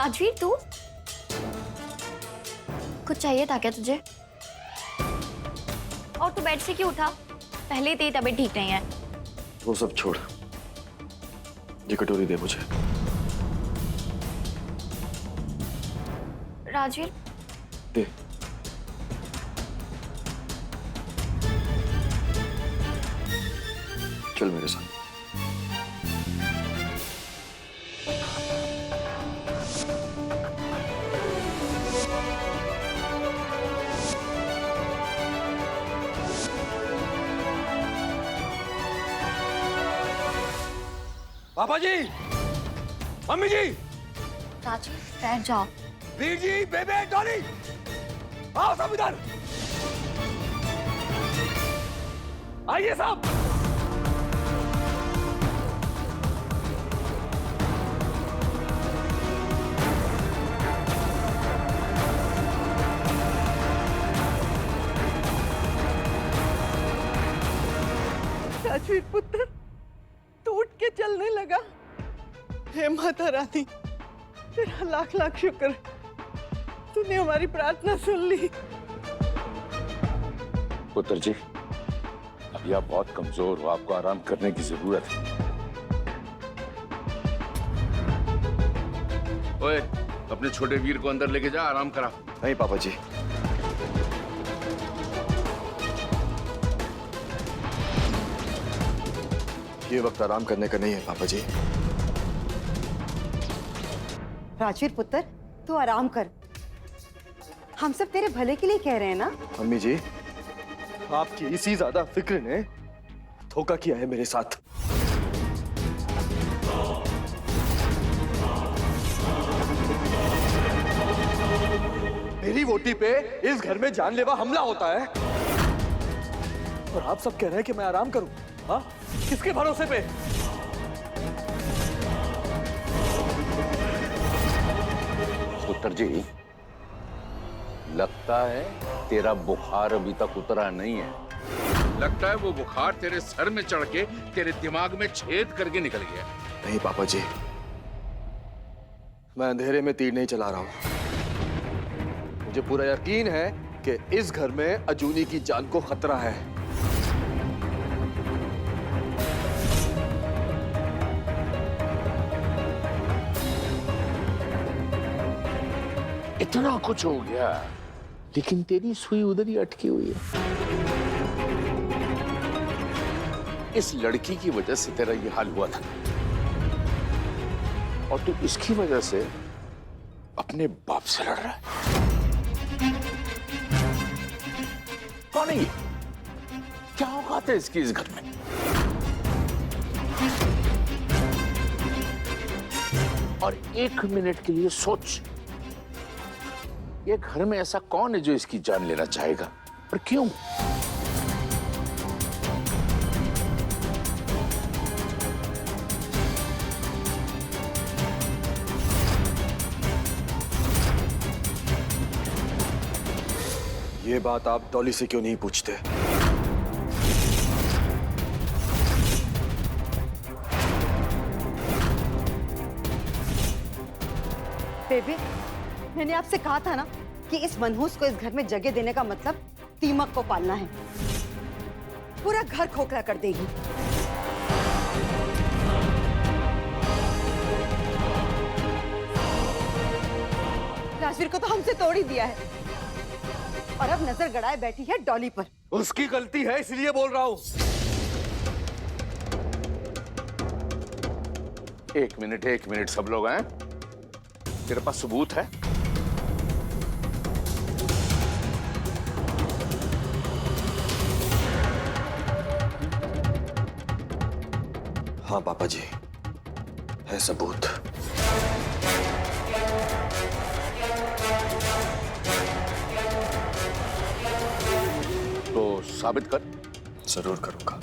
राजवीर तू कुछ चाहिए था क्या तुझे? और तू बेड से क्यों उठा? पहले ही तेरी तबीयत ठीक नहीं है। वो सब छोड़, ये कटोरी दे मुझे। राजवीर दे। चल मेरे साथ। पापा जी, मम्मी जी, राजवीर बैठ जाओ। वीर जी, बेबे, डॉली, आओ सब इधर। आइए सब। राजवीर पुत्र, तू उठ के चलने लगा। हे माता रानी, तेरा लाख लाख शुक्र, तूने हमारी प्रार्थना सुन ली। पुत्र जी, अभी आप बहुत कमजोर हो, आपको आराम करने की जरूरत है। ओए, अपने छोटे वीर को अंदर लेके जा, आराम करा। नहीं पापा जी, ये वक्त आराम करने का नहीं है पापा जी। राजवीर पुत्र, तू आराम कर। हम सब तेरे भले के लिए कह रहे हैं ना। मम्मी जी, आपकी इसी ज्यादा फिक्र ने धोखा किया है मेरे साथ। मेरी वोटी पे इस घर में जानलेवा हमला होता है और आप सब कह रहे हैं कि मैं आराम करूं। हाँ, किसके भरोसे पे? पुत्र जी, लगता है तेरा बुखार अभी तक उतरा नहीं है। लगता है वो बुखार तेरे सर में चढ़ के तेरे दिमाग में छेद करके निकल गया। नहीं पापा जी, मैं अंधेरे में तीर नहीं चला रहा हूं। मुझे पूरा यकीन है कि इस घर में अजूनी की जान को खतरा है। इतना कुछ हो गया, लेकिन तेरी सुई उधर ही अटकी हुई है। इस लड़की की वजह से तेरा ये हाल हुआ था और तू इसकी वजह से अपने बाप से लड़ रहा है। कौन है ये? क्या औकात है इसकी इस घर में? और एक मिनट के लिए सोच, ये घर में ऐसा कौन है जो इसकी जान लेना चाहेगा, और क्यों? ये बात आप डॉली से क्यों नहीं पूछते? बेबी, मैंने आपसे कहा था ना कि इस मनहूस को इस घर में जगह देने का मतलब दीमक को पालना है। पूरा घर खोखला कर देगी। राजवीर को तो हमसे तोड़ ही दिया है और अब नजर गड़ाए बैठी है डॉली पर। उसकी गलती है इसलिए बोल रहा हूं। एक मिनट सब लोग हैं। तेरे पास सबूत है? हाँ पापा जी, है सबूत। तो साबित कर। जरूर करूंगा।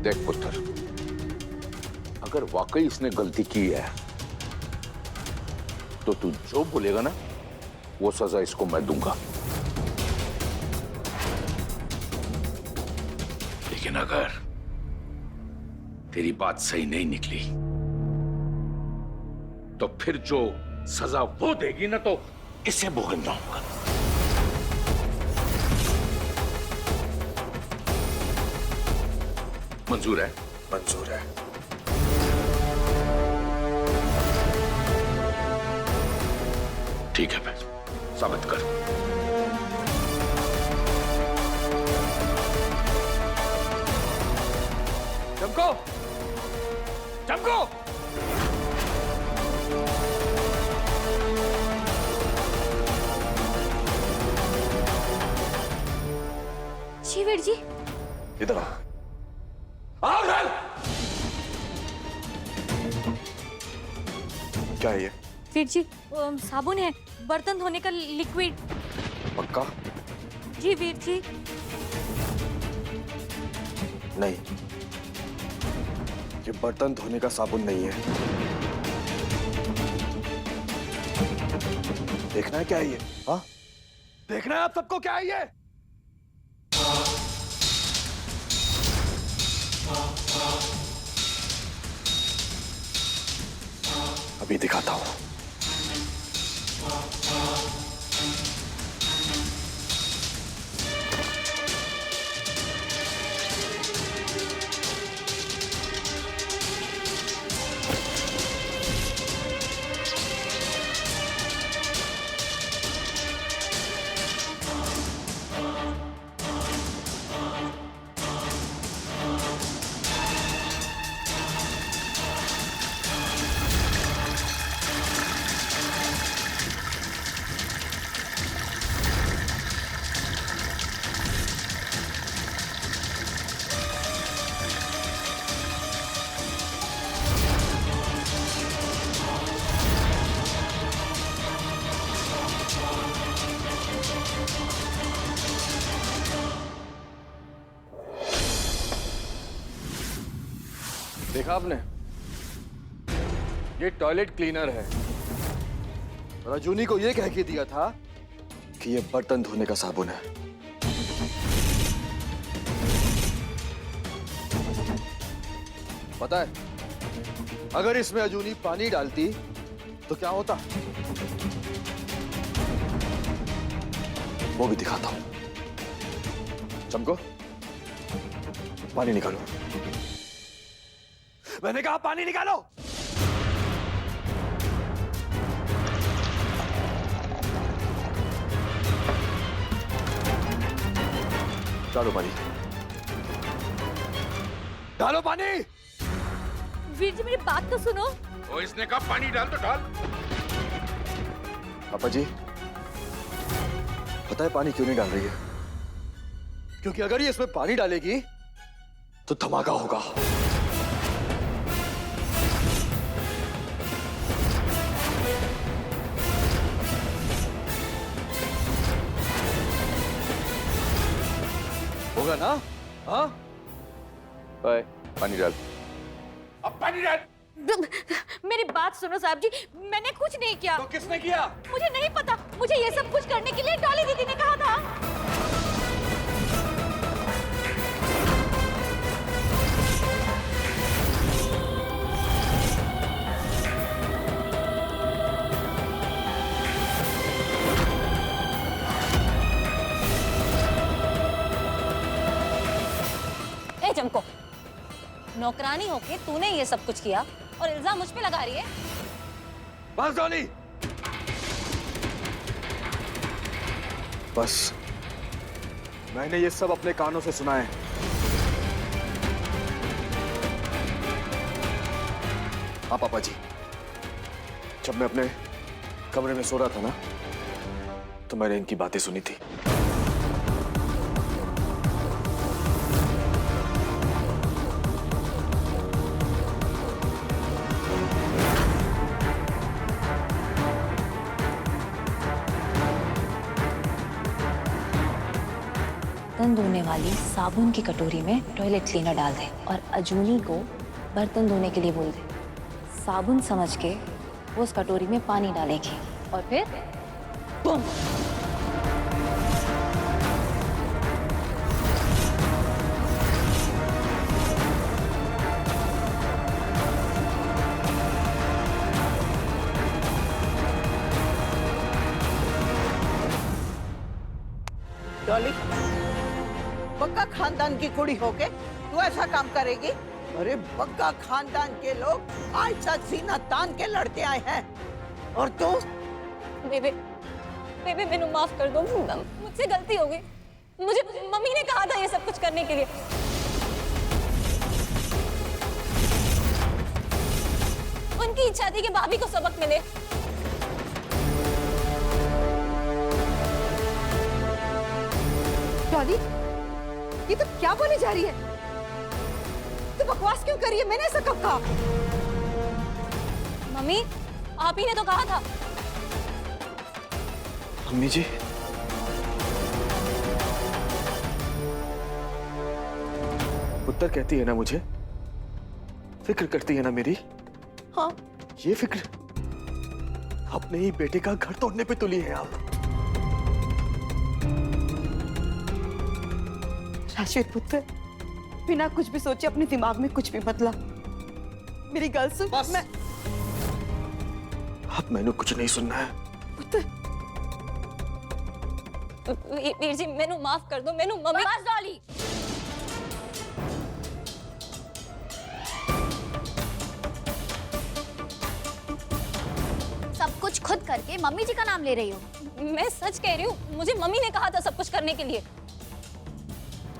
देख पुत्र, अगर वाकई इसने गलती की है तो तू जो बोलेगा ना, वो सजा इसको मैं दूंगा। लेकिन अगर तेरी बात सही नहीं निकली तो फिर जो सजा वो देगी ना, तो इसे भुगतना होगा। मंजूर है? मंजूर है। ठीक है, मैं साबित कर। चमको, चमको। जी वीर जी। इधर आओ। आओ इधर। क्या है ये? वीर जी साबुन है, बर्तन धोने का लिक्विड। पक्का? जी वीर जी। नहीं, ये बर्तन धोने का साबुन नहीं है। देखना है क्या है ये? हाँ, देखना है आप सबको क्या है ये? अभी दिखाता हूं। देखा आपने? ये टॉयलेट क्लीनर है। रजूनी को ये कह के दिया था कि ये बर्तन धोने का साबुन है। पता है, अगर इसमें अजूनी पानी डालती तो क्या होता? वो भी दिखाता हूं। चमको, पानी निकालो। मैंने कहा पानी निकालो। डालो पानी, डालो पानी। वीर जी मेरी बात तो सुनो। ओ, इसने कहा पानी डाल तो डाल। पापा जी, पता है पानी क्यों नहीं डाल रही है? क्योंकि अगर ये इसमें पानी डालेगी तो धमाका होगा। होगा ना? हाँ? पानी डाल। अब पानी डाल। मेरी बात सुनो साहब जी, मैंने कुछ नहीं किया। तो किसने किया? मुझे नहीं पता, मुझे ये सब कुछ करने के लिए डॉली दीदी ने कहा था। ए चमको, नौकरानी होके तूने ये सब कुछ किया और इल्जाम मुझ पे लगा रही है। बस डॉली, बस। मैंने ये सब अपने कानों से सुना है। हाँ पापा जी, जब मैं अपने कमरे में सो रहा था ना, तो मैंने इनकी बातें सुनी थी। बर्तन धोने वाली साबुन की कटोरी में टॉयलेट क्लीनर डाल दे और अजूनी को बर्तन धोने के लिए बोल दे। साबुन समझ के वो उस कटोरी में पानी डालेगी और फिर बूम। डॉली, बग्गा खानदान की कुड़ी होके तू ऐसा काम करेगी? अरे बग्गा खानदान के लोग आज तक सीना तान के लड़ते आए हैं, और तू? बेबे बेबे मैंने माफ कर दो, मुझसे गलती हो गई। मुझे मम्मी ने कहा था ये सब कुछ करने के लिए। उनकी इच्छा थी कि भाभी को सबक मिले। डॉली, ये तो क्या बोली जा रही है? तू बकवास क्यों कर रही है? मैंने ऐसा कब कहा? मम्मी आप ही ने तो कहा था। अम्मी जी, पुत्र कहती है ना मुझे, फिक्र करती है ना मेरी। हाँ, ये फिक्र अपने ही बेटे का घर तोड़ने पे तुली है आप। राजवीर पुत्र, बिना कुछ भी सोचे अपने दिमाग में कुछ भी मत ला। मेरी गल सुन। बस। मैं अब मैंने कुछ नहीं सुनना है। पुत्र, वीर जी मैनू माफ कर दो। मैनू मम्मी बस डॉली। सब कुछ खुद करके मम्मी जी का नाम ले रही हो? मैं सच कह रही हूँ, मुझे मम्मी ने कहा था सब कुछ करने के लिए।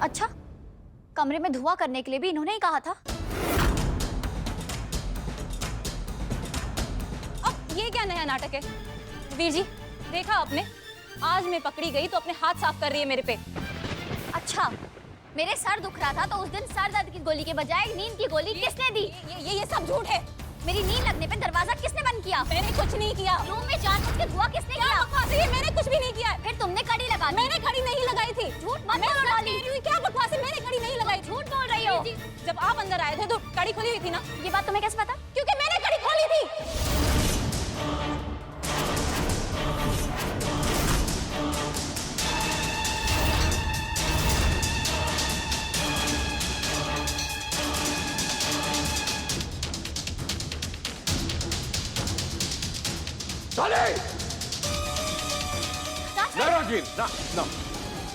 अच्छा, कमरे में धुआं करने के लिए भी इन्होंने ही कहा था? अब ये क्या नया नाटक है? वीर जी देखा आपने, आज मैं पकड़ी गई तो अपने हाथ साफ कर रही है मेरे पे। अच्छा, मेरे सर दुख रहा था तो उस दिन सर दर्द की गोली के बजाय नींद की गोली किसने दी? ये सब झूठ है। मेरी नींद लगने पे दरवाजा किसने बंद किया? मैंने कुछ नहीं किया। रूम में जानबूझ के धुआं किसने किया? बकवास है ये, मैंने कुछ भी नहीं किया है। फिर तुमने कड़ी लगा दी। मैंने कड़ी नहीं लगाई थी। झूठ मत बोलो डॉली। क्या बकवास है, मैंने कड़ी नहीं लगाई। झूठ बोल रही हो। जब आप अंदर आए थे तो कड़ी खुली हुई थी ना। ये बात तुम्हें कैसे पता? क्योंकि मैंने कड़ी खोली थी। डॉली! ना राजीव, ना ना,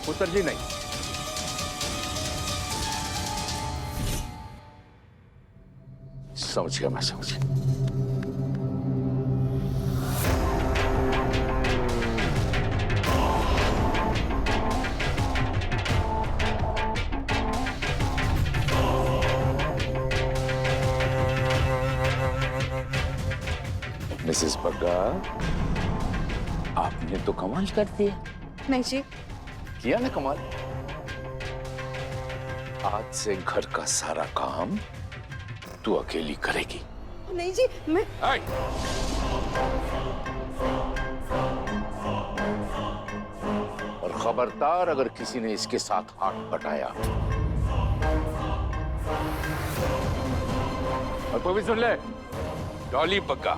पुत्र जी नहीं। समझ गया, मैं समझ गया। मिसेस बग्गा, आपने तो कमाल कर दिया। नहीं जी, किया ना कमाल। आज से घर का सारा काम तू अकेली करेगी। नहीं जी, मैं आई। और खबरदार अगर किसी ने इसके साथ हाथ बटाया, और कोई भी सुन ले, डॉली बग्गा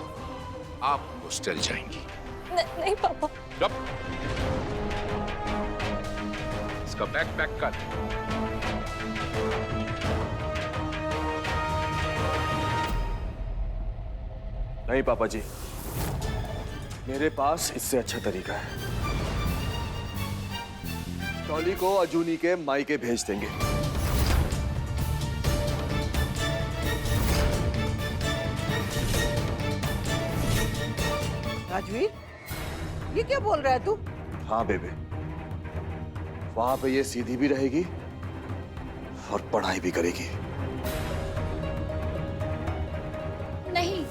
आप हॉस्टल जाएंगी। नहीं पापा। जब इसका बैग पैक कर। नहीं पापा जी, मेरे पास इससे अच्छा तरीका है। डॉली को अजूनी के मायके भेज देंगे। राजवीर, ये क्या बोल रहा है तू? हाँ बेबे, वहां पे ये सीधी भी रहेगी और पढ़ाई भी करेगी। नहीं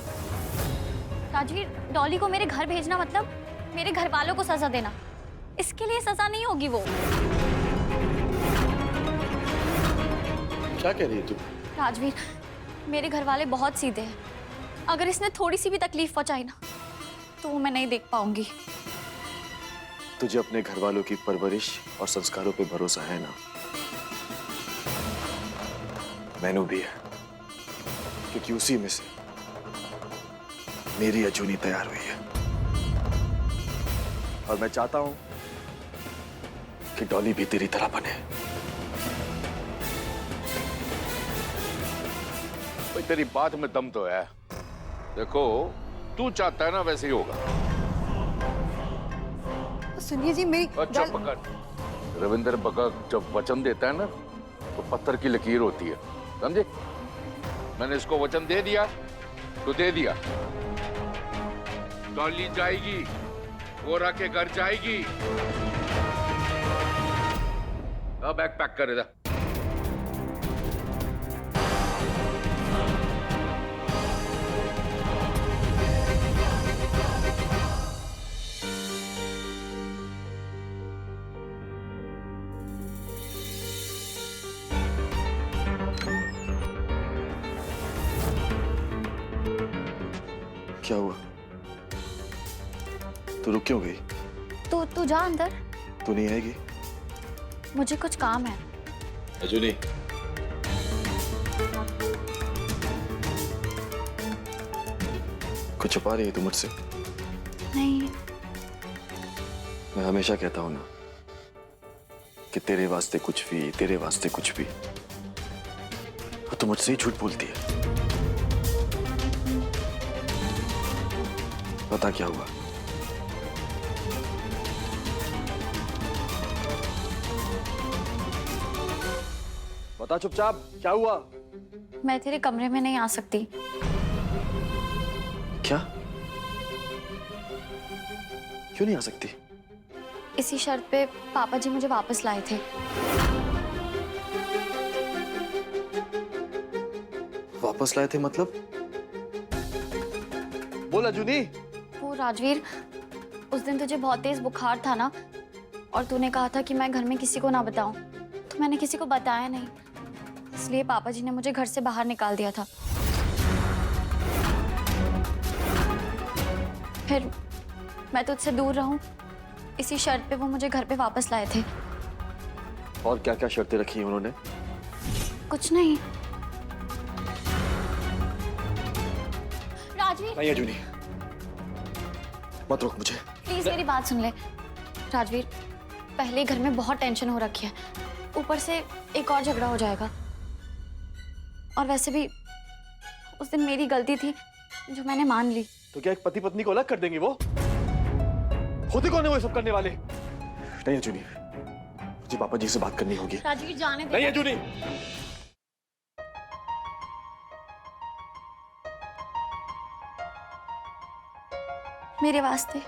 राजवीर, डॉली को मेरे घर भेजना मतलब मेरे घर वालों को सजा देना। इसके लिए सजा नहीं होगी वो। क्या कह रही है तू? राजवीर, मेरे घर वाले बहुत सीधे हैं। अगर इसने थोड़ी सी भी तकलीफ पहुंचाई ना तो वो मैं नहीं देख पाऊंगी। तुझे अपने घर वालों की परवरिश और संस्कारों पे भरोसा है ना? मैनू भी है, क्योंकि उसी में से मेरी अजूनी तैयार हुई है। और मैं चाहता हूं कि डॉली भी तेरी तरह बने। भाई तेरी बात में दम तो है। देखो, तू चाहता है ना वैसे ही होगा। सुनिए जी, मेरी अच्छा गल- पकड़। रविंद्र भगत जब वचन देता है ना तो पत्थर की लकीर होती है, समझे? मैंने इसको वचन दे दिया तो दे दिया। डॉली जाएगी, गोरा के घर जाएगी। अब बैग पैक कर इधर। क्या हुआ? तू रुक क्यों गई? तू जा अंदर, तू नहीं आएगी? मुझे कुछ काम है। अजूनी, कुछ छुपा रही है तू मुझसे? नहीं, मैं हमेशा कहता हूं ना कि तेरे वास्ते कुछ भी, तेरे वास्ते कुछ भी, और तू मुझसे ही झूठ बोलती है। पता क्या हुआ? बता चुपचाप, क्या हुआ? मैं तेरे कमरे में नहीं आ सकती। क्या? क्यों नहीं आ सकती? इसी शर्त पे पापा जी मुझे वापस लाए थे। वापस लाए थे मतलब? बोल अजूनी। वो राजवीर, उस दिन तुझे बहुत तेज बुखार था ना, और तूने कहा था कि मैं घर में किसी को ना बताऊं, तो मैंने किसी को बताया नहीं, इसलिए पापा जी ने मुझे घर से बाहर निकाल दिया था। फिर मैं तुझसे दूर रहूं, इसी शर्त पे वो मुझे घर पे वापस लाए थे। और क्या क्या शर्तें रखी हैं उन्होंने? कुछ नहीं। राजवीर, नहीं अजूनी, मत रोक मुझे। प्लीज मेरी बात सुन ले। राजवीर, पहले ही घर में बहुत टेंशन हो रखी है, ऊपर से एक और झगड़ा हो जाएगा। और वैसे भी उस दिन मेरी गलती थी जो मैंने मान ली। तो क्या एक पति पत्नी को अलग कर देंगी वो? होते कौन है वो सब करने वाले? नहीं अजूनी, मुझे पापा जी से बात करनी होगी। राजवीर, जाने दे। नहीं अजूनी। मेरे वास्ते